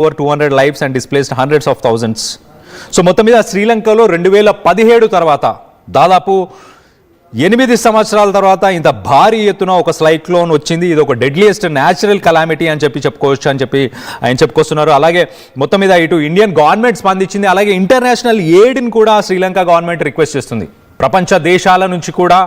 over 200 lives and displaced hundreds of thousands. So మొత్తం మీద శ్రీలంకలో 2017 తర్వాత దాదాపు 8 సంవత్సరాల తర్వాత ఇంత భారీ ఎత్తున ఒక సైక్లోన్ వచ్చింది. ఇది ఒక డెడ్లియెస్ట్ న్యాచురల్ కలామిటీ అని చెప్పుకోవచ్చు అని ఆయన చెప్పుకొస్తున్నారు. అలాగే మొత్తం మీద ఇటు ఇండియన్ గవర్నమెంట్ స్పందించింది. అలాగే ఇంటర్నేషనల్ ఎయిడ్ని కూడా శ్రీలంక గవర్నమెంట్ రిక్వెస్ట్ చేస్తుంది. ప్రపంచ దేశాల నుంచి కూడా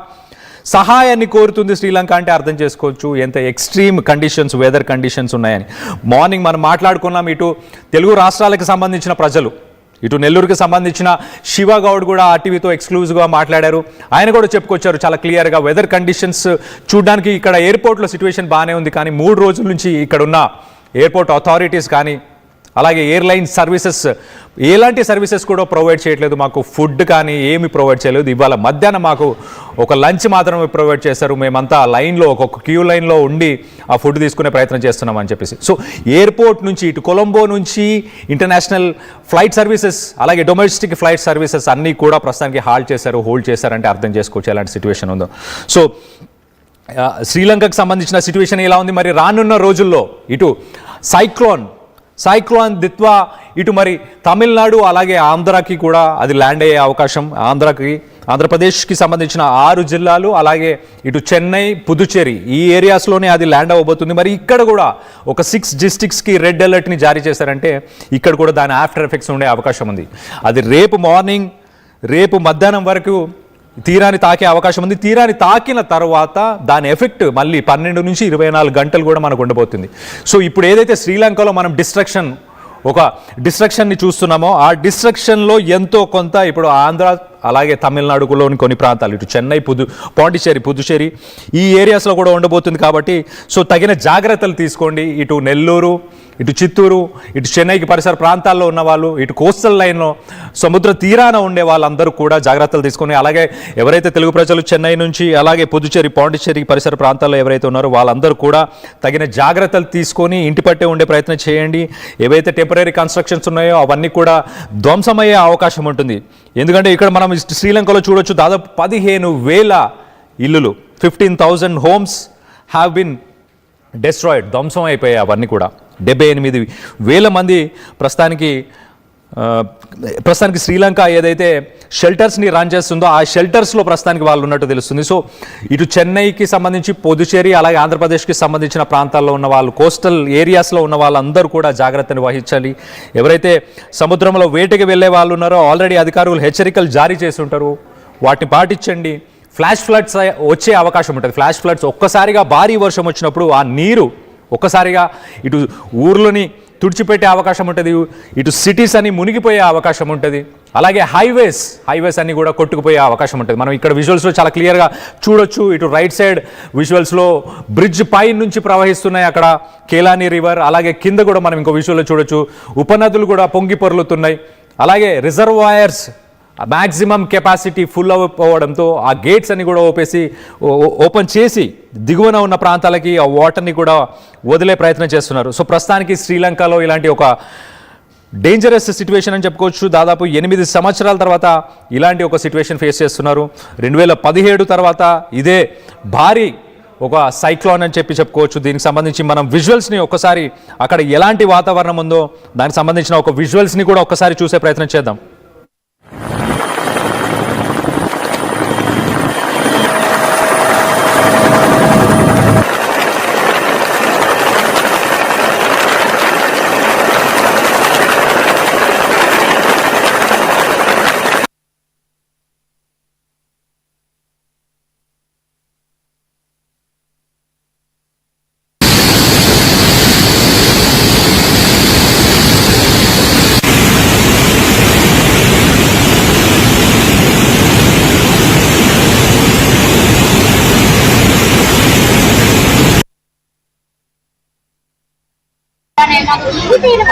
సహాయాన్ని కోరుతుంది శ్రీలంక. అంటే అర్థం చేసుకోవచ్చు ఎంత ఎక్స్ట్రీమ్ కండిషన్స్, వెదర్ కండిషన్స్ ఉన్నాయని. మార్నింగ్ మనం మాట్లాడుకున్నాం, ఇటు తెలుగు రాష్ట్రాలకు సంబంధించిన ప్రజలు, ఇటు నెల్లూరుకి సంబంధించిన శివగౌడ్ కూడా ఆర్టీవీతో ఎక్స్క్లూజివ్గా మాట్లాడారు. ఆయన కూడా చెప్పుకొచ్చారు చాలా క్లియర్గా వెదర్ కండిషన్స్ చూడడానికి. ఇక్కడ ఎయిర్పోర్ట్లో సిచ్యువేషన్ బాగానే ఉంది, కానీ 3 రోజుల నుంచి ఇక్కడ ఉన్న ఎయిర్పోర్ట్ అథారిటీస్ కానీ అలాగే ఎయిర్లైన్ సర్వీసెస్ ఎలాంటి సర్వీసెస్ కూడా ప్రొవైడ్ చేయట్లేదు. మాకు ఫుడ్ కానీ ఏమి ప్రొవైడ్ చేయలేదు. ఇవాళ మధ్యాహ్నం మాకు ఒక లంచ్ మాత్రమే ప్రొవైడ్ చేశారు. మేమంతా లైన్లో ఒక క్యూ లైన్లో ఉండి ఆ ఫుడ్ తీసుకునే ప్రయత్నం చేస్తున్నాం అని చెప్పేసి. సో ఎయిర్పోర్ట్ నుంచి ఇటు కొలంబో నుంచి ఇంటర్నేషనల్ ఫ్లైట్ సర్వీసెస్ అలాగే డొమెస్టిక్ ఫ్లైట్ సర్వీసెస్ అన్నీ కూడా ప్రస్తుతానికి హోల్డ్ చేశారంటే అర్థం చేసుకోవచ్చు ఎలాంటి సిచ్యువేషన్ ఉందో. సో శ్రీలంకకు సంబంధించిన సిచ్యువేషన్ ఎలా ఉంది మరి రానున్న రోజుల్లో? ఇటు సైక్లోన్ దిత్వా ఇటు మరి తమిళనాడు అలాగే ఆంధ్రాకి కూడా అది ల్యాండ్ అయ్యే అవకాశం. ఆంధ్రప్రదేశ్కి సంబంధించిన 6 జిల్లాలు అలాగే ఇటు చెన్నై, పుదుచ్చేరి ఈ ఏరియాస్లోనే అది ల్యాండ్ అవ్వబోతుంది. మరి ఇక్కడ కూడా ఒక 6 డిస్ట్రిక్ట్స్కి రెడ్ అలర్ట్ని జారీ చేశారంటే ఇక్కడ కూడా దాని ఆఫ్టర్ ఎఫెక్ట్స్ ఉండే అవకాశం ఉంది. అది రేపు మధ్యాహ్నం వరకు తీరాన్ని తాకే అవకాశం ఉంది. తీరాన్ని తాకిన తర్వాత దాని ఎఫెక్ట్ మళ్ళీ 12 నుంచి 24 గంటలు కూడా మనకు ఉండబోతుంది. సో ఇప్పుడు ఏదైతే శ్రీలంకలో మనం డిస్ట్రక్షన్ని చూస్తున్నామో ఆ డిస్ట్రక్షన్లో ఎంతో కొంత ఇప్పుడు ఆంధ్ర అలాగే తమిళనాడులోని కొన్ని ప్రాంతాలు ఇటు చెన్నై, పాండిచ్చేరి, పుదుచ్చేరి ఈ ఏరియాస్లో కూడా ఉండబోతుంది. కాబట్టి సో తగిన జాగ్రత్తలు తీసుకోండి. ఇటు నెల్లూరు, ఇటు చిత్తూరు, ఇటు చెన్నైకి పరిసర ప్రాంతాల్లో ఉన్న వాళ్ళు, ఇటు కోస్టల్ లైన్లో సముద్ర తీరాన ఉండే వాళ్ళందరూ కూడా జాగ్రత్తలు తీసుకొని, అలాగే ఎవరైతే తెలుగు ప్రజలు చెన్నై నుంచి అలాగే పుదుచ్చేరి, పాండిచ్చేరి పరిసర ప్రాంతాల్లో ఎవరైతే ఉన్నారో వాళ్ళందరూ కూడా తగిన జాగ్రత్తలు తీసుకొని ఇంటి పట్టే ఉండే ప్రయత్నం చేయండి. ఏవైతే టెంపరీ కన్స్ట్రక్షన్స్ ఉన్నాయో అవన్నీ కూడా ధ్వంసమయ్యే అవకాశం ఉంటుంది. ఎందుకంటే ఇక్కడ మనం శ్రీలంకలో చూడొచ్చు దాదాపు 15,000 ఇల్లులు 15,000 హోమ్స్ హ్యావ్ బిన్ డెస్ట్రాయిడ్, ధ్వంసం అయిపోయాయి అవన్నీ కూడా. 78,000 మంది ప్రస్తుతానికి శ్రీలంక ఏదైతే షెల్టర్స్ని రన్ చేస్తుందో ఆ షెల్టర్స్లో ప్రస్తుతానికి వాళ్ళు ఉన్నట్టు తెలుస్తుంది. సో ఇటు చెన్నైకి సంబంధించి, పుదుచ్చేరి అలాగే ఆంధ్రప్రదేశ్కి సంబంధించిన ప్రాంతాల్లో ఉన్న వాళ్ళు, కోస్టల్ ఏరియాస్లో ఉన్న వాళ్ళందరూ కూడా జాగ్రత్తను వహించాలి. ఎవరైతే సముద్రంలో వేటకి వెళ్ళే వాళ్ళు ఉన్నారో ఆల్రెడీ అధికారులు హెచ్చరికలు జారీ చేసి ఉంటారు, వాటిని పాటించండి. ఫ్లాష్ ఫ్లడ్స్ వచ్చే అవకాశం ఉంటుంది. ఫ్లాష్ ఫ్లడ్స్ ఒక్కసారిగా భారీ వర్షం వచ్చినప్పుడు ఆ నీరు ఒక్కసారిగా ఇటు ఊర్లోని తుడిచిపెట్టే అవకాశం ఉంటుంది, ఇటు సిటీస్ అని మునిగిపోయే అవకాశం ఉంటుంది. అలాగే హైవేస్ అన్ని కూడా కొట్టుకుపోయే అవకాశం ఉంటుంది. మనం ఇక్కడ విజువల్స్లో చాలా క్లియర్గా చూడొచ్చు. ఇటు రైట్ సైడ్ విజువల్స్లో బ్రిడ్జ్ పై నుంచి ప్రవహిస్తున్నాయి అక్కడ కేలాని రివర్. అలాగే కింద కూడా మనం ఇంకో విజువల్లో చూడొచ్చు ఉపనదులు కూడా పొంగి పొర్లుతున్నాయి. అలాగే రిజర్వాయర్స్ మ్యాక్సిమం కెపాసిటీ ఫుల్ అయిపోవడంతో ఆ గేట్స్ అన్ని కూడా ఓపెన్ చేసి దిగువన ఉన్న ప్రాంతాలకి ఆ వాటర్ని కూడా వదిలే ప్రయత్నం చేస్తున్నారు. సో ప్రస్తుతానికి శ్రీలంకలో ఇలాంటి ఒక డేంజరస్ సిచ్యువేషన్ అని చెప్పుకోవచ్చు. దాదాపు 8 సంవత్సరాల తర్వాత ఇలాంటి ఒక సిచ్యువేషన్ ఫేస్ చేస్తున్నారు. 2017 తర్వాత ఇదే భారీ ఒక సైక్లోన్ అని చెప్పుకోవచ్చు. దీనికి సంబంధించి మనం విజువల్స్ని ఒక్కసారి అక్కడ ఎలాంటి వాతావరణం ఉందో దానికి సంబంధించిన ఒక విజువల్స్ని కూడా ఒక్కసారి చూసే ప్రయత్నం చేద్దాం. वीडियो